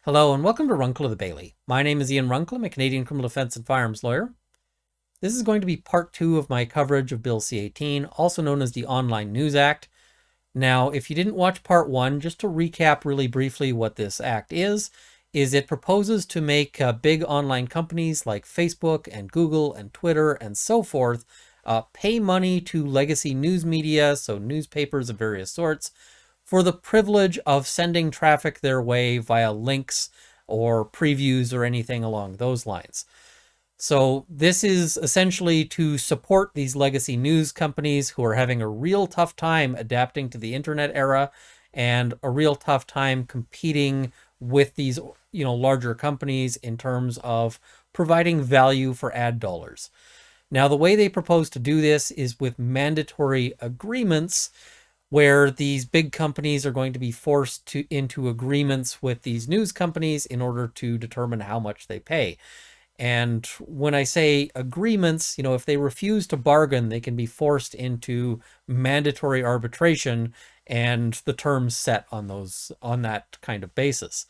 Hello and welcome to Runkle of the Bailey. My name is Ian Runkle. I'm a Canadian criminal defense and firearms lawyer. This is going to be part 2 of my coverage of Bill C-18, also known as the Online News Act. Now, if you didn't watch part 1, just to recap really briefly what this act is it proposes to make big online companies like Facebook and Google and Twitter and so forth pay money to legacy news media, so newspapers of various sorts, for the privilege of sending traffic their way via links or previews or anything along those lines. So this is essentially to support these legacy news companies who are having a real tough time adapting to the internet era and a real tough time competing with these, larger companies in terms of providing value for ad dollars. Now, the way they propose to do this is with mandatory agreements where these big companies are going to be forced into agreements with these news companies in order to determine how much they pay. And when I say agreements, if they refuse to bargain, they can be forced into mandatory arbitration and the terms set on that kind of basis.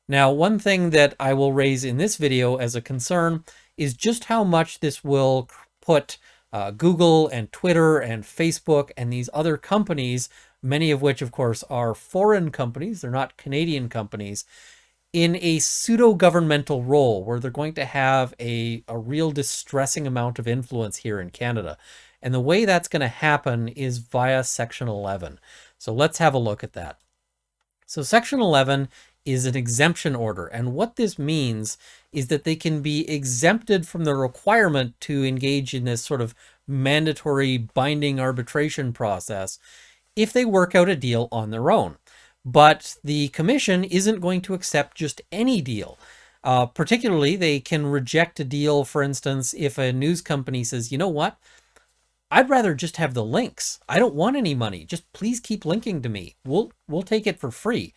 Now, one thing that I will raise in this video as a concern is just how much this will put Google and Twitter and Facebook and these other companies, many of which, of course, are foreign companies, they're not Canadian companies, in a pseudo-governmental role where they're going to have a real distressing amount of influence here in Canada. And the way that's going to happen is via Section 11. So let's have a look at that. So Section 11 is an exemption order. And what this means is that they can be exempted from the requirement to engage in this sort of mandatory binding arbitration process if they work out a deal on their own. But the commission isn't going to accept just any deal. Particularly, they can reject a deal, for instance, if a news company says, you know what, I'd rather just have the links. I don't want any money. Just please keep linking to me. We'll take it for free.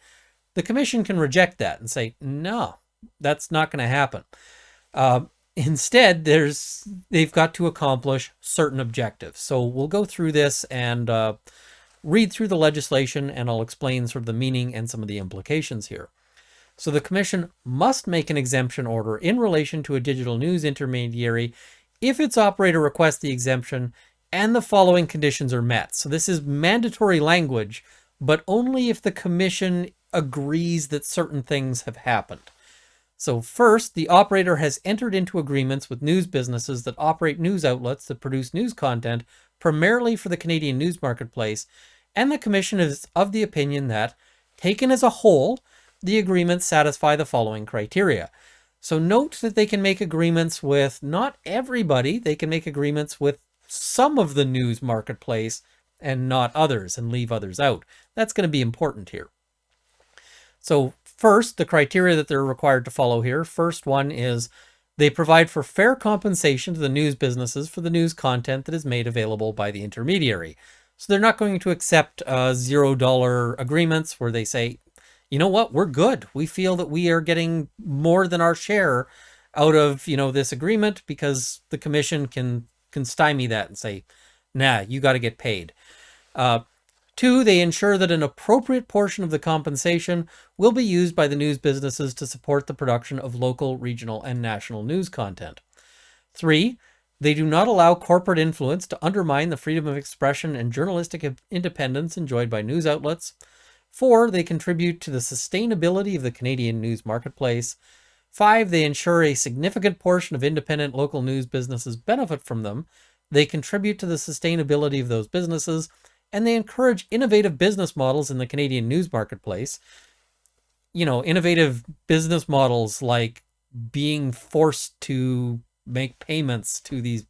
The commission can reject that and say, no, that's not going to happen. Instead, they've got to accomplish certain objectives. So we'll go through this and read through the legislation, and I'll explain sort of the meaning and some of the implications here. So the commission must make an exemption order in relation to a digital news intermediary if its operator requests the exemption and the following conditions are met. So this is mandatory language, but only if the commission agrees that certain things have happened. So first, the operator has entered into agreements with news businesses that operate news outlets that produce news content primarily for the Canadian news marketplace, and the commission is of the opinion that, taken as a whole, the agreements satisfy the following criteria. So note that they can make agreements with not everybody, they can make agreements with some of the news marketplace and not others, and leave others out. That's going to be important here. So first, the criteria that they're required to follow here. First one is they provide for fair compensation to the news businesses for the news content that is made available by the intermediary. So they're not going to accept $0 agreements where they say, you know what, we're good. We feel that we are getting more than our share out of, this agreement, because the commission can stymie that and say, nah, you got to get paid. 2, they ensure that an appropriate portion of the compensation will be used by the news businesses to support the production of local, regional, and national news content. 3, they do not allow corporate influence to undermine the freedom of expression and journalistic independence enjoyed by news outlets. 4, they contribute to the sustainability of the Canadian news marketplace. 5, they ensure a significant portion of independent local news businesses benefit from them. They contribute to the sustainability of those businesses, and they encourage innovative business models in the Canadian news marketplace. Innovative business models like being forced to make payments to these.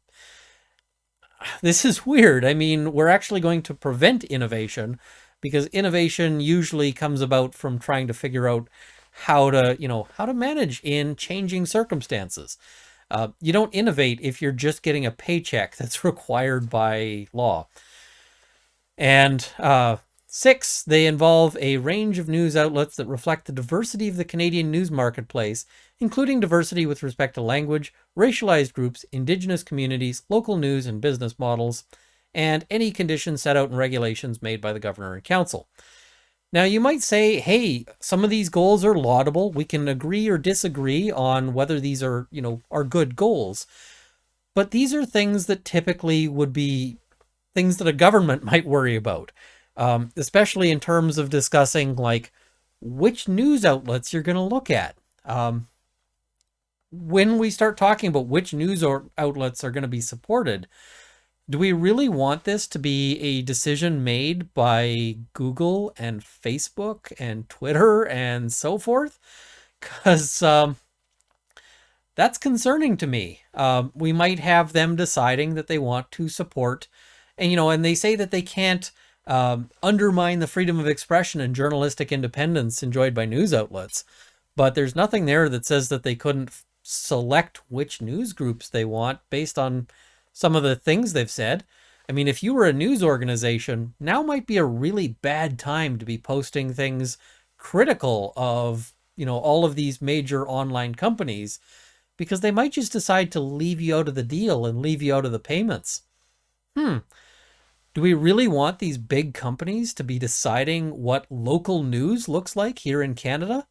This is weird. I mean, we're actually going to prevent innovation, because innovation usually comes about from trying to figure out how to manage in changing circumstances. You don't innovate if you're just getting a paycheck that's required by law. And 6, they involve a range of news outlets that reflect the diversity of the Canadian news marketplace, including diversity with respect to language, racialized groups, Indigenous communities, local news and business models, and any conditions set out in regulations made by the Governor and Council. Now, you might say, hey, some of these goals are laudable. We can agree or disagree on whether these are, are good goals. But these are things that typically would be things that a government might worry about, especially in terms of discussing like which news outlets you're going to look at. When we start talking about which news outlets are going to be supported, do we really want this to be a decision made by Google and Facebook and Twitter and so forth? Because that's concerning to me. We might have them deciding that they want to support, and they say that they can't undermine the freedom of expression and journalistic independence enjoyed by news outlets. But there's nothing there that says that they couldn't select which news groups they want based on some of the things they've said. I mean, if you were a news organization, now might be a really bad time to be posting things critical of, all of these major online companies, because they might just decide to leave you out of the deal and leave you out of the payments. Do we really want these big companies to be deciding what local news looks like here in Canada?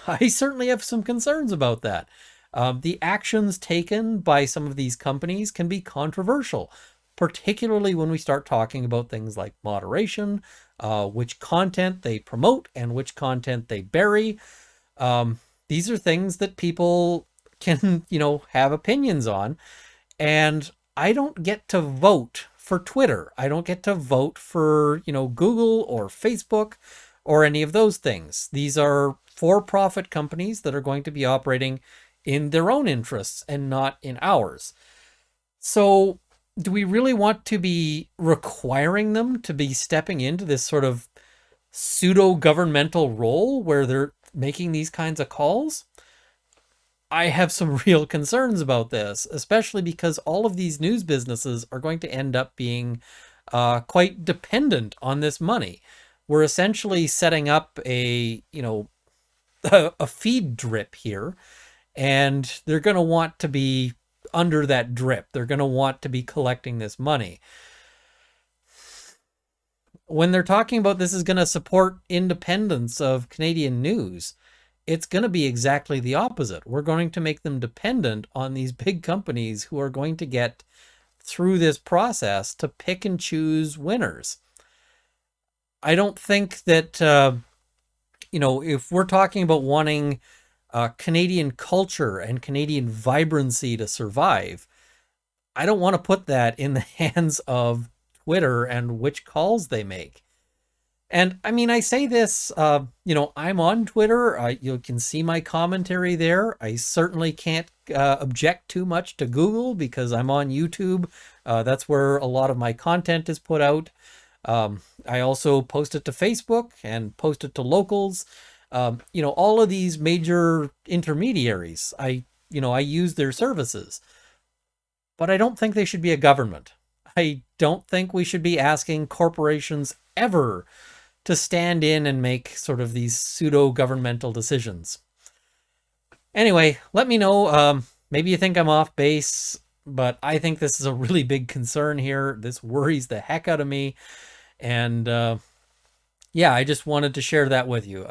I certainly have some concerns about that. The actions taken by some of these companies can be controversial, particularly when we start talking about things like moderation, which content they promote and which content they bury. These are things that people can, have opinions on. And I don't get to vote for Twitter. I don't get to vote for, Google or Facebook or any of those things. These are for-profit companies that are going to be operating in their own interests and not in ours. So do we really want to be requiring them to be stepping into this sort of pseudo-governmental role where they're making these kinds of calls? I have some real concerns about this, especially because all of these news businesses are going to end up being quite dependent on this money. We're essentially setting up a feed drip here, and they're going to want to be under that drip. They're going to want to be collecting this money. When they're talking about this is going to support independence of Canadian news, it's going to be exactly the opposite. We're going to make them dependent on these big companies who are going to get through this process to pick and choose winners. I don't think that, if we're talking about wanting Canadian culture and Canadian vibrancy to survive, I don't want to put that in the hands of Twitter and which calls they make. And I mean, I say this, I'm on Twitter. You can see my commentary there. I certainly can't object too much to Google because I'm on YouTube. That's where a lot of my content is put out. I also post it to Facebook and post it to locals. All of these major intermediaries, I use their services. But I don't think they should be a government. I don't think we should be asking corporations ever to stand in and make sort of these pseudo-governmental decisions. Anyway, let me know. Maybe you think I'm off base, but I think this is a really big concern here. This worries the heck out of me. And yeah, I just wanted to share that with you.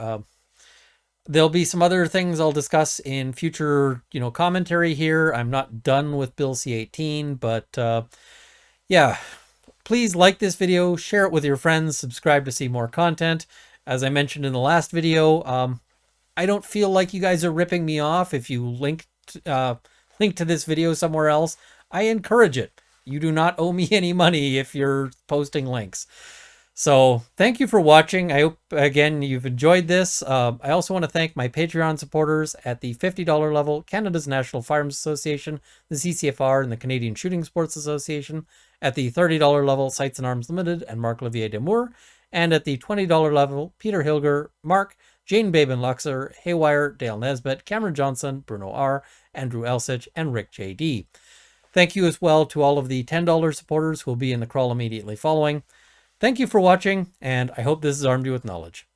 There'll be some other things I'll discuss in future, commentary here. I'm not done with Bill C-18, but yeah. Please like this video, share it with your friends, subscribe to see more content. As I mentioned in the last video, I don't feel like you guys are ripping me off if you link to this video somewhere else. I encourage it. You do not owe me any money if you're posting links. So thank you for watching. I hope, again, you've enjoyed this. I also want to thank my Patreon supporters at the $50 level, Canada's National Firearms Association, the CCFR, and the Canadian Shooting Sports Association, at the $30 level, Sights and Arms Limited and Marc-Olivier Demour, and at the $20 level, Peter Hilger, Mark, Jane Babin Luxer, Haywire, Dale Nesbitt, Cameron Johnson, Bruno R., Andrew Elsich, and Rick J.D. Thank you as well to all of the $10 supporters who will be in the crawl immediately following. Thank you for watching, and I hope this has armed you with knowledge.